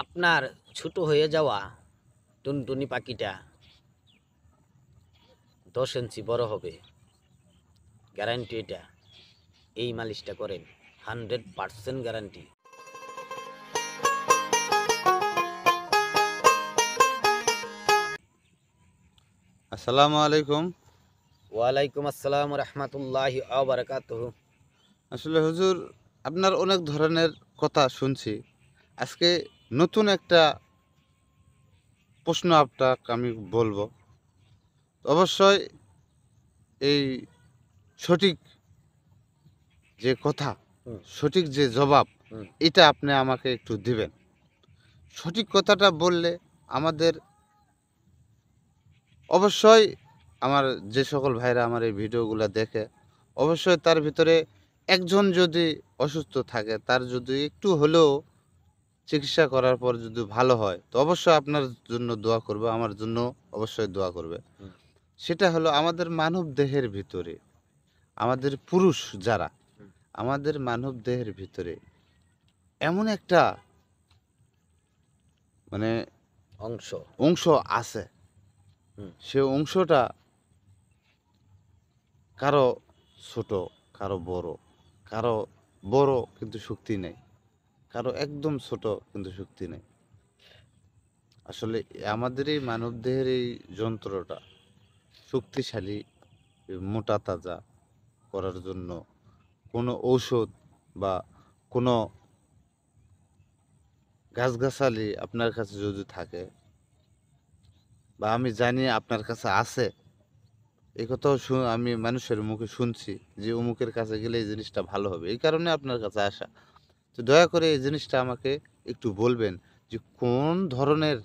আপনার ছোট হয়ে যাওয়া টুনটুনি পাখিটা 10 ইঞ্চি বড় হবে, গ্যারান্টি এটা। এই মালিশটা করেন, 100% গ্যারান্টি। আসসালামু আলাইকুম। ওয়ালাইকুম আসসালাম রহমতুল্লাহি ওয়া বারাকাতুহু। আসলে হুজুর, আপনার অনেক ধরনের কথা শুনছি। আজকে নতুন একটা প্রশ্ন আপনাকে আমি বলবো। অবশ্যই এই সঠিক যে কথা, হুম, সঠিক যে জবাব, হুম, এটা আপনি আমাকে একটু দিবেন। সঠিক কথাটা বললে আমাদের অবশ্যই আমার যে সকল ভাইরা আমার এই ভিডিওগুলো দেখে, অবশ্যই তার ভিতরে একজন যদি অসুস্থ থাকে, তার যদি একটু হলেও চিকিৎসা করার পর যদি ভালো হয়, তো অবশ্যই আপনার জন্য দোয়া করবে, আমার জন্য অবশ্যই দোয়া করবে। হুম, সেটা হলো আমাদের মানব দেহের ভিতরে, আমাদের পুরুষ যারা, হুম। আমাদের মানব দেহের ভিতরে এমন একটা মানে অংশ। অংশ আছে, হুম, সে অংশটা কারো ছোট, কারো বড়, কারো বড় কিন্তু শক্তি নেই, কারো একদম ছোট কিন্তু শক্তি নেই। আসলে আমাদের এই মানবদেহের এই যন্ত্রটা শক্তিশালী, মোটা তাজা করার জন্য কোনো ঔষধ বা কোনো গাছগাছালি আপনার কাছে যদি থাকে, বা আমি জানি আপনার কাছে আছে, এই কথাও আমি মানুষের মুখে শুনছি যে অমুকের কাছে গেলে এই জিনিসটা ভালো হবে, এই কারণে আপনার কাছে আসা। তো দয়া করে এই জিনিসটা আমাকে একটু বলবেন যে কোন ধরনের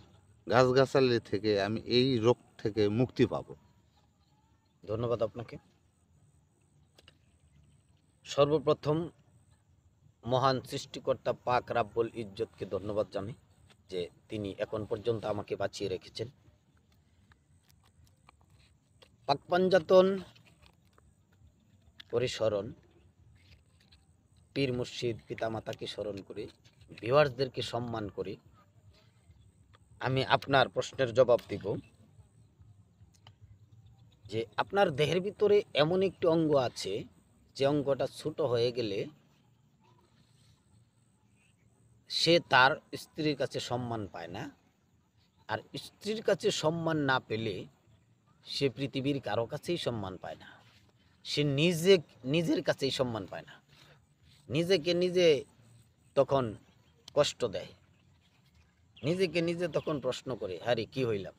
গাছগাছালি থেকে আমি এই রোগ থেকে মুক্তি পাবো। ধন্যবাদ আপনাকে। সর্বপ্রথম মহান সৃষ্টিকর্তা পাক রাব্বুল ইজ্জতকে ধন্যবাদ জানাই যে তিনি এখন পর্যন্ত আমাকে বাঁচিয়ে রেখেছেন। পাক পাঞ্জাতন করে স্মরণ, পীর মুর্শিদ পিতামাতাকে স্মরণ করে, ভিউয়ার্সদেরকে সম্মান করে আমি আপনার প্রশ্নের জবাব দিব যে আপনার দেহের ভিতরে এমন একটি অঙ্গ আছে যে অঙ্গটা ছোট হয়ে গেলে সে তার স্ত্রীর কাছে সম্মান পায় না, আর স্ত্রীর কাছে সম্মান না পেলে সে পৃথিবীর কারো কাছেই সম্মান পায় না। সে নিজের কাছেই সম্মান পায় না, নিজেকে নিজে তখন কষ্ট দেয়, নিজেকে নিজে তখন প্রশ্ন করে, হ্যাঁ কি হইলাম।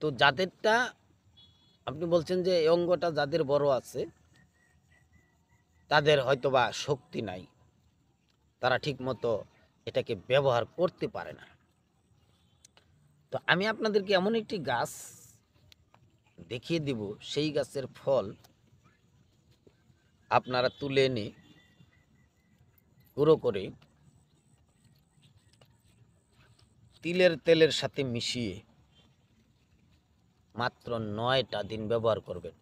তো যাদেরটা আপনি বলছেন যে এই অঙ্গটা যাদের বড় আছে তাদের হয়তোবা শক্তি নাই, তারা ঠিক মতো এটাকে ব্যবহার করতে পারে না। তো আমি আপনাদেরকে এমন একটি গাছ দেখিয়ে দিব, সেই গাছের ফল আপনারা তুলে এনে গুঁড়ো করে তিলের তেলের সাথে মিশিয়ে মাত্র 9টা দিন ব্যবহার করবেন।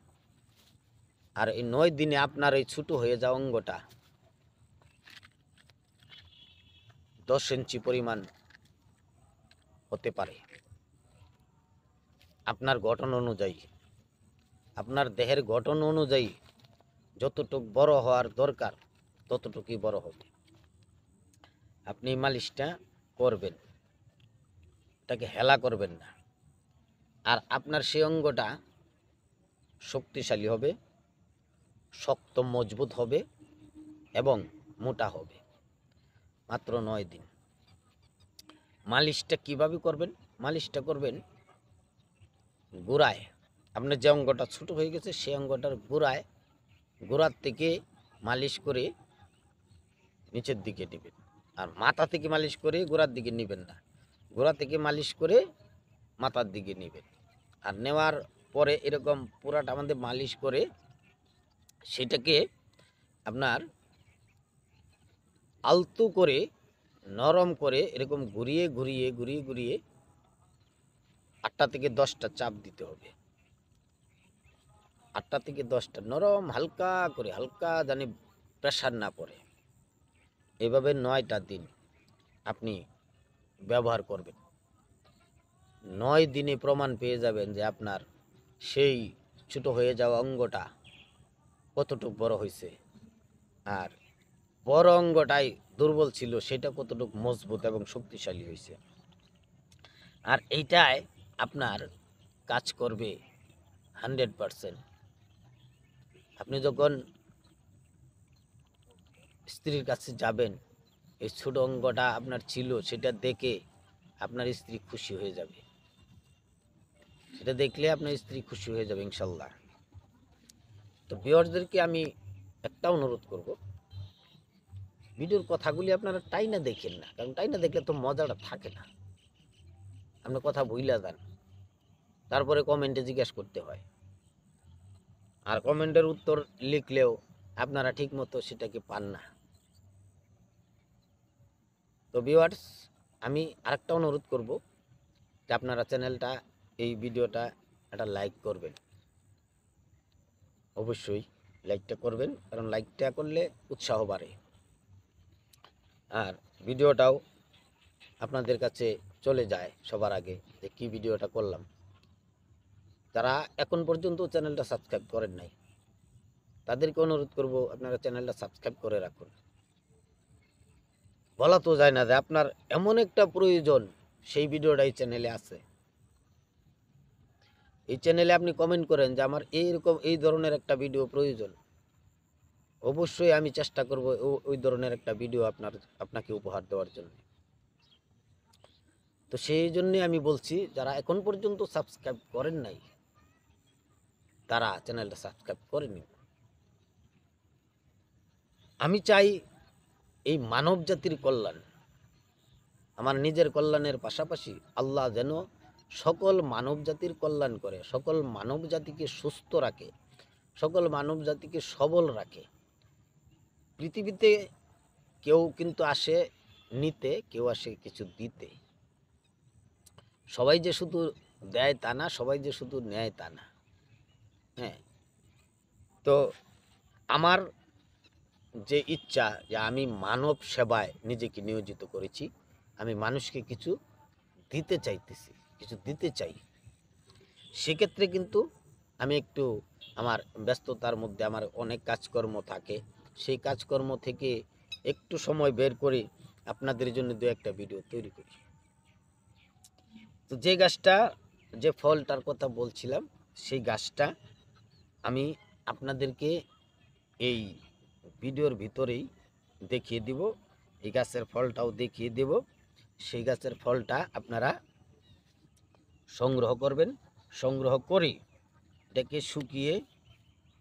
আর এই 9 দিনে আপনার এই ছোট হয়ে যাওয়া অঙ্গটা 10 ইঞ্চি পরিমাণ হতে পারে। আপনার গঠন অনুযায়ী, আপনার দেহের গঠন অনুযায়ী যতটুকু বড় হওয়ার দরকার ততটুকুই বড় হবে। আপনি এই মালিশটা করবেন, এটাকে হেলা করবেন না। আর আপনার সেই অঙ্গটা শক্তিশালী হবে, শক্ত মজবুত হবে এবং মোটা হবে। মাত্র 9 দিন। মালিশটা কিভাবে করবেন? মালিশটা করবেন গোড়ায়। আপনার যে অঙ্গটা ছোট হয়ে গেছে সেই অঙ্গটার গোড়ায়, গোড়ার থেকে মালিশ করে নিচের দিকে নেবেন। আর মাথা থেকে মালিশ করে গোড়ার দিকে নেবেন না, গোড়া থেকে মালিশ করে মাথার দিকে নেবেন। আর নেওয়ার পরে এরকম পুরাটা আমাদের মালিশ করে সেটাকে আপনার আলতো করে নরম করে এরকম ঘুরিয়ে ঘুরিয়ে ঘুরিয়ে ঘুরিয়ে 8টা থেকে 10টা চাপ দিতে হবে। 8টা থেকে 10টা নরম হালকা করে, হালকা জানি প্রেশার না পড়ে। এভাবে 9টা দিন আপনি ব্যবহার করবেন। 9 দিনে প্রমাণ পেয়ে যাবেন যে আপনার সেই ছোট হয়ে যাওয়া অঙ্গটা কতটুকু বড় হয়েছে, আর বড় অঙ্গটাই দুর্বল ছিল সেটা কতটুকু মজবুত এবং শক্তিশালী হয়েছে। আর এইটাই আপনার কাজ করবে 100%। আপনি যখন স্ত্রীর কাছে যাবেন, এই ছোট অঙ্গটা আপনার ছিল সেটা দেখে আপনার স্ত্রী খুশি হয়ে যাবে। সেটা দেখলে আপনার স্ত্রী খুশি হয়ে যাবে ইনশাল্লাহ। তো ভিউয়ারদেরকে আমি একটা অনুরোধ করব, ভিডিওর কথাগুলি আপনারা টাইনা দেখেন না, কারণ টাইনা দেখলে তো মজাটা থাকে না। আপনি কথা ভুইলা যান, তারপরে কমেন্টে জিজ্ঞেস করতে হয়, আর কমেন্টের উত্তর লিখলেও আপনারা ঠিক মতো সেটাকে পান না। তো ভিউয়ার্স, আমি আরেকটা অনুরোধ করব যে আপনারা চ্যানেলটা, এই ভিডিওটা একটা লাইক করবেন। অবশ্যই লাইকটা করবেন, কারণ লাইকটা করলে উৎসাহ বাড়ে। আর ভিডিওটাও আপনাদের কাছে চলে যায় সবার আগে যে কী ভিডিওটা করলাম। যারা এখন পর্যন্ত চ্যানেলটা সাবস্ক্রাইব করেন নাই, তাদেরকে অনুরোধ করব আপনারা চ্যানেলটা সাবস্ক্রাইব করে রাখুন। বলা তো যায় না যে আপনার এমন একটা প্রয়োজন, সেই ভিডিওটা এই চ্যানেলে আছে। এই চ্যানেলে আপনি কমেন্ট করেন যে আমার এইরকম এই ধরনের একটা ভিডিও প্রয়োজন, অবশ্যই আমি চেষ্টা করব ওই ধরনের একটা ভিডিও আপনাকে উপহার দেওয়ার জন্য। তো সেই জন্যে আমি বলছি, যারা এখন পর্যন্ত সাবস্ক্রাইব করেন নাই, তারা চ্যানেলটা সাবস্ক্রাইব করে নিন। আমি চাই এই মানব জাতির কল্যাণ, আমার নিজের কল্যাণের পাশাপাশি আল্লাহ যেন সকল মানব জাতির কল্যাণ করে, সকল মানব জাতিকে সুস্থ রাখে, সকল মানব জাতিকে সবল রাখে। পৃথিবীতে কেউ কিন্তু আসে নিতে, কেউ আসে কিছু দিতে। সবাই যে শুধু দেয় তা না, সবাই যে শুধু নেয় তা না। হ্যাঁ, তো আমার যে ইচ্ছা, যে আমি মানব সেবায় নিজেকে নিয়োজিত করেছি, আমি মানুষকে কিছু দিতে চাইতেছি, কিছু দিতে চাই। সেক্ষেত্রে কিন্তু আমি একটু আমার ব্যস্ততার মধ্যে আমার অনেক কাজকর্ম থাকে, সেই কাজকর্ম থেকে একটু সময় বের করে আপনাদের জন্য দু একটা ভিডিও তৈরি করি। তো যে গাছটা, যে ফলটার কথা বলছিলাম, সেই গাছটা আমি আপনাদেরকে এই ভিডিওর ভিতরেই দেখিয়ে দিব। এই গাছের ফলটাও দেখিয়ে দেব। সেই গাছের ফলটা আপনারা সংগ্রহ করবেন, সংগ্রহ করে এটাকে শুকিয়ে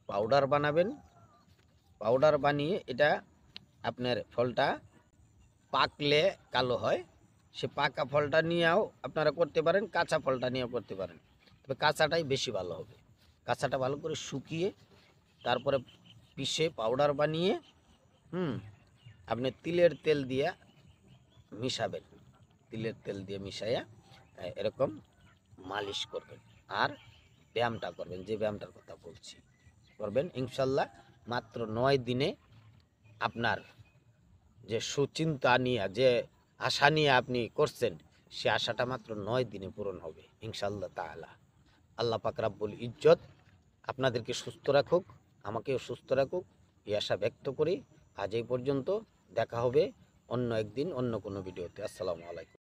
পাউডার বানাবেন। পাউডার বানিয়ে এটা আপনার ফলটা পাকলে কালো হয়, সে পাকা ফলটা নিয়েও আপনারা করতে পারেন, কাঁচা ফলটা নিয়েও করতে পারেন। তবে কাঁচাটাই বেশি ভালো হবে। কাঁচাটা ভালো করে শুকিয়ে তারপরে পিষে পাউডার বানিয়ে আপনি তিলের তেল দিয়ে মিশাবেন। তিলের তেল দিয়ে মিশাইয়া এরকম মালিশ করবেন, আর ব্যায়ামটা করবেন, যে ব্যায়ামটার কথা বলছি করবেন। ইনশাল্লাহ মাত্র 9 দিনে আপনার যে সুচিন্তা নিয়ে, যে আশা নিয়ে আপনি করছেন, সে আশাটা মাত্র 9 দিনে পূরণ হবে ইনশাল্লাহ তাআলা। আল্লাহ পাক রাব্বুল ইজ্জত আপনাদেরকে সুস্থ রাখুক, আমাকেও সুস্থ রাখুক, এই আশা ব্যক্ত করি। আজ এই পর্যন্ত, দেখা হবে অন্য একদিন অন্য কোনো ভিডিওতে। আসসালামু আলাইকুম।